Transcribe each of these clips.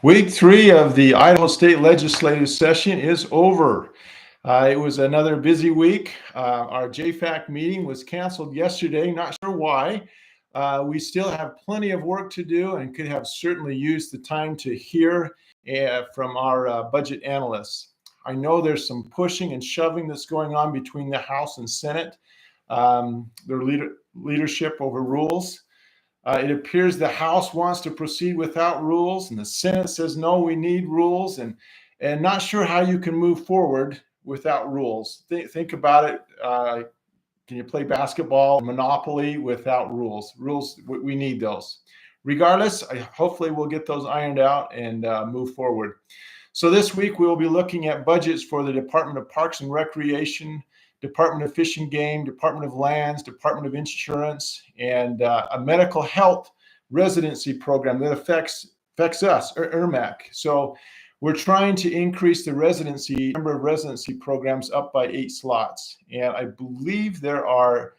Week 3 of the Idaho State Legislative session is over. It was another busy week. Our JFAC meeting was canceled yesterday, not sure why. We still have plenty of work to do and could have certainly used the time to hear from our budget analysts. I know there's some pushing and shoving that's going on between the House and Senate, their leadership over rules. It appears the House wants to proceed without rules, and the Senate says, no, we need rules, and not sure how you can move forward without rules. Think about it. Can you play basketball, Monopoly without rules? Rules, we need those. Regardless, hopefully we'll get those ironed out and move forward. So this week we will be looking at budgets for the Department of Parks and Recreation, Department of Fish and Game, Department of Lands, Department of Insurance, and a medical health residency program that affects us, ERMAC. So we're trying to increase the number of residency programs up by 8 slots. And I believe there are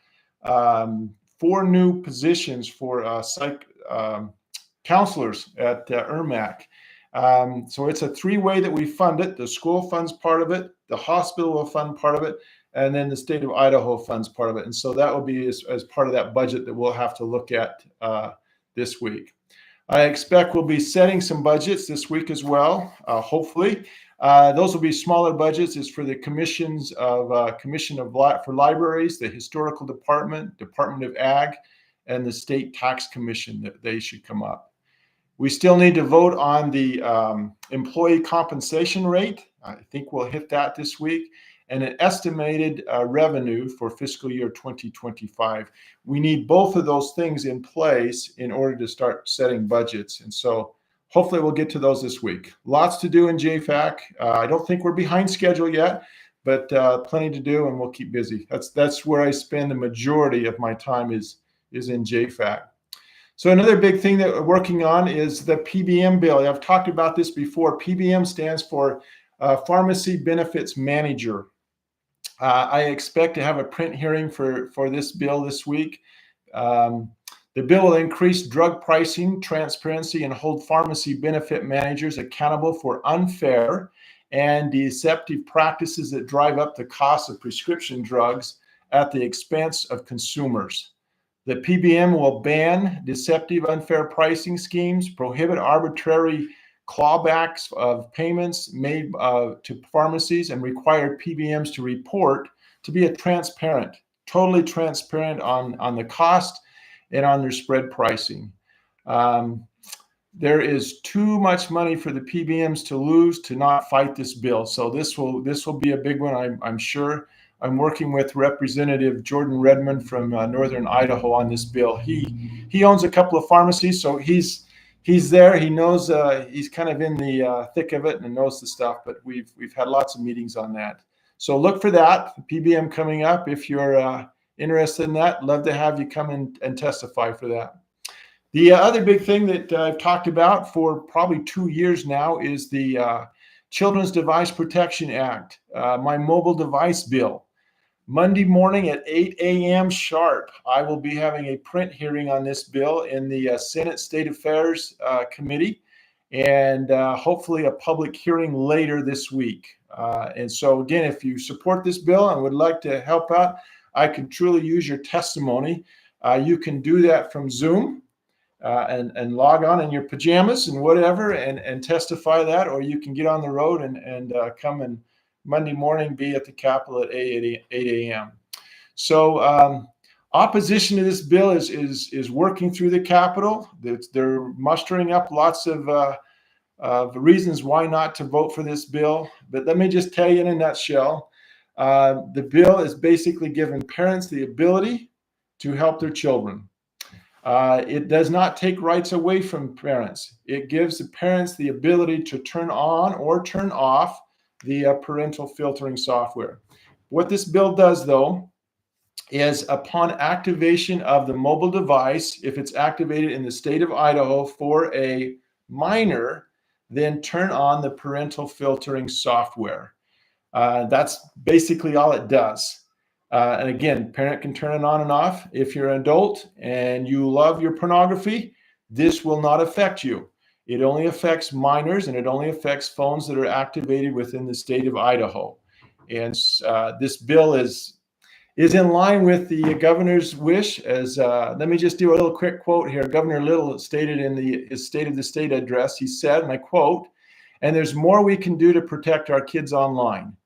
4 new positions for psych counselors at ERMAC. So it's a 3-way that we fund it. The school funds part of it, the hospital will fund part of it, and then the state of Idaho funds part of it. And so that will be as part of that budget that we'll have to look at this week. I expect we'll be setting some budgets this week as well, hopefully. Those will be smaller budgets. It's for the Commission for Libraries, the Historical Department, Department of Ag, and the State Tax Commission, that they should come up. We still need to vote on the employee compensation rate. I think we'll hit that this week. And an estimated revenue for fiscal year 2025. We need both of those things in place in order to start setting budgets. And so hopefully we'll get to those this week. Lots to do in JFAC. I don't think we're behind schedule yet, but plenty to do, and we'll keep busy. That's where I spend the majority of my time is in JFAC. So another big thing that we're working on is the PBM bill. I've talked about this before. PBM stands for Pharmacy Benefits Manager. I expect to have a print hearing for this bill this week. The bill will increase drug pricing, transparency, and hold pharmacy benefit managers accountable for unfair and deceptive practices that drive up the cost of prescription drugs at the expense of consumers. The PBM will ban deceptive, unfair pricing schemes, prohibit arbitrary clawbacks of payments made to pharmacies, and require PBMs to report to be totally transparent on the cost and on their spread pricing. There is too much money for the PBMs to lose to not fight this bill. So this will be a big one, I'm sure. I'm working with Representative Jordan Redmond from Northern Idaho on this bill. He owns a couple of pharmacies, so he's there. He knows, he's kind of in the thick of it and knows the stuff, but we've had lots of meetings on that. So look for that, PBM coming up. If you're interested in that, love to have you come in and testify for that. The other big thing that I've talked about for probably 2 years now is the Children's Device Protection Act, my mobile device bill. Monday morning at 8 a.m. sharp, I will be having a print hearing on this bill in the Senate State Affairs Committee, and hopefully a public hearing later this week. And so again, if you support this bill and would like to help out, I could truly use your testimony. You can do that from Zoom and log on in your pajamas and whatever and testify that, or you can get on the road and come and Monday morning be at the Capitol at 8 a.m. So opposition to this bill is working through the Capitol. They're mustering up lots of reasons why not to vote for this bill. But let me just tell you in a nutshell, the bill is basically giving parents the ability to help their children. It does not take rights away from parents. It gives the parents the ability to turn on or turn off the parental filtering software. What this bill does, though, is upon activation of the mobile device, if it's activated in the state of Idaho for a minor, then turn on the parental filtering software. That's basically all it does. And again, parent can turn it on and off. If you're an adult and you love your pornography, this will not affect you. It only affects minors, and it only affects phones that are activated within the state of Idaho. And this bill is in line with the governor's wish. As let me just do a little quick quote here. Governor Little stated in his State of the State address, he said, and I quote, "And there's more we can do to protect our kids online.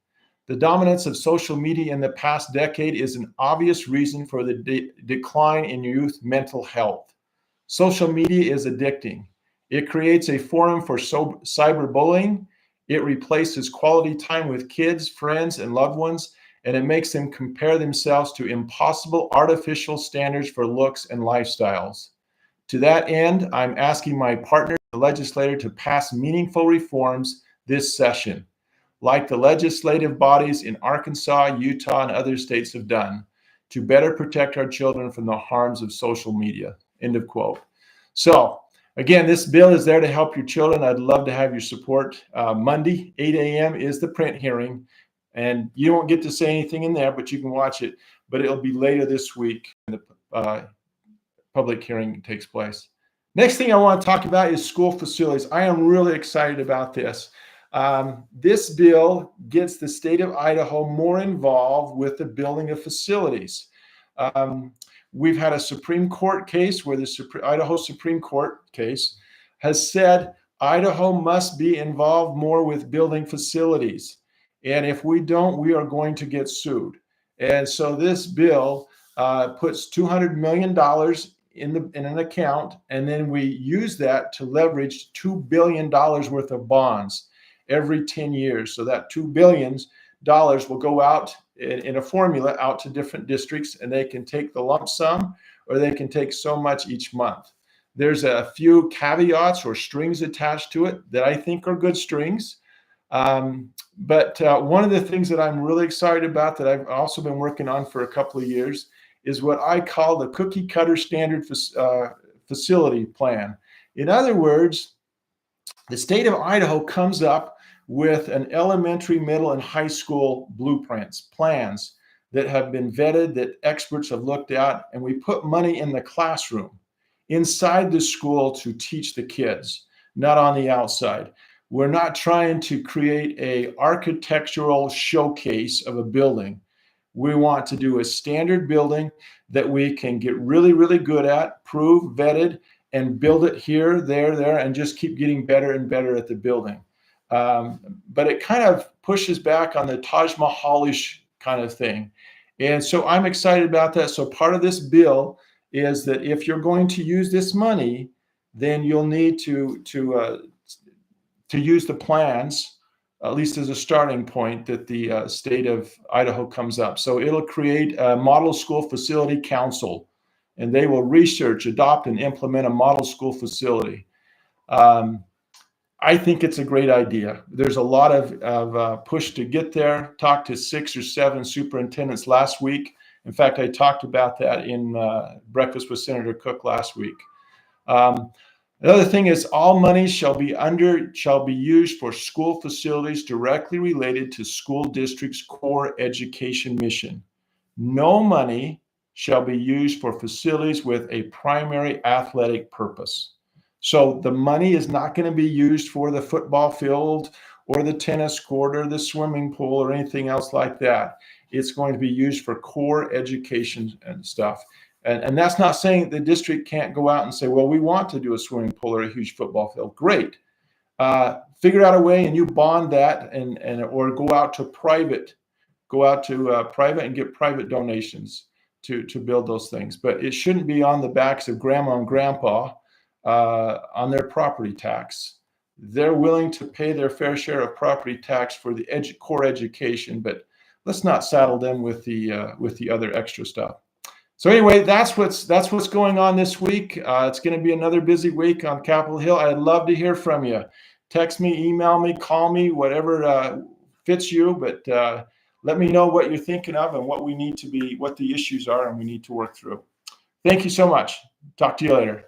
The dominance of social media in the past decade is an obvious reason for the decline in youth mental health. Social media is addicting. It creates a forum for cyberbullying. It replaces quality time with kids, friends, and loved ones, and it makes them compare themselves to impossible artificial standards for looks and lifestyles. To that end, I'm asking my partner, the legislator, to pass meaningful reforms this session, like the legislative bodies in Arkansas, Utah, and other states have done, to better protect our children from the harms of social media." End of quote. So, again, this bill is there to help your children. I'd love to have your support. Monday, 8 a.m. is the print hearing, and you won't get to say anything in there, but you can watch it. But it'll be later this week when the public hearing takes place. Next thing I want to talk about is school facilities. I am really excited about this. This bill gets the state of Idaho more involved with the building of facilities. We've had a Supreme Court case where the Idaho Supreme Court case has said Idaho must be involved more with building facilities. And if we don't, we are going to get sued. And so this bill puts $200 million in an account, and then we use that to leverage $2 billion worth of bonds every 10 years. So that $2 billion will go out in a formula out to different districts, and they can take the lump sum or they can take so much each month. There's a few caveats or strings attached to it that I think are good strings. But one of the things that I'm really excited about that I've also been working on for a couple of years is what I call the cookie cutter standard facility plan. In other words, the state of Idaho comes up with an elementary, middle, and high school blueprints, plans that have been vetted, that experts have looked at, and we put money in the classroom inside the school to teach the kids, not on the outside. We're not trying to create an architectural showcase of a building. We want to do a standard building that we can get really, really good at, prove, vetted, and build it here, there, and just keep getting better and better at the building. But it kind of pushes back on the Taj Mahal-ish kind of thing. And so I'm excited about that. So part of this bill is that if you're going to use this money, then you'll need to use the plans, at least as a starting point, that the state of Idaho comes up. So it'll create a model school facility council, and they will research, adopt, and implement a model school facility. I think it's a great idea. There's a lot of push to get there. Talked to 6 or 7 superintendents last week. In fact, I talked about that in breakfast with Senator Cook last week. Another thing is all money shall be used for school facilities directly related to school district's core education mission. No money shall be used for facilities with a primary athletic purpose. So the money is not going to be used for the football field or the tennis court or the swimming pool or anything else like that. It's going to be used for core education and stuff. And that's not saying the district can't go out and say, well, we want to do a swimming pool or a huge football field. Great. Figure out a way and you bond that or go out to private and get private donations to build those things. But it shouldn't be on the backs of grandma and grandpa on their property tax. They're willing to pay their fair share of property tax for the core education, but let's not saddle them with the other extra stuff. So anyway, that's what's going on this week. It's going to be another busy week on Capitol Hill. I'd love to hear from you. Text me, email me, call me, whatever fits you. But let me know what you're thinking of and what the issues are and we need to work through. Thank you so much. Talk to you later.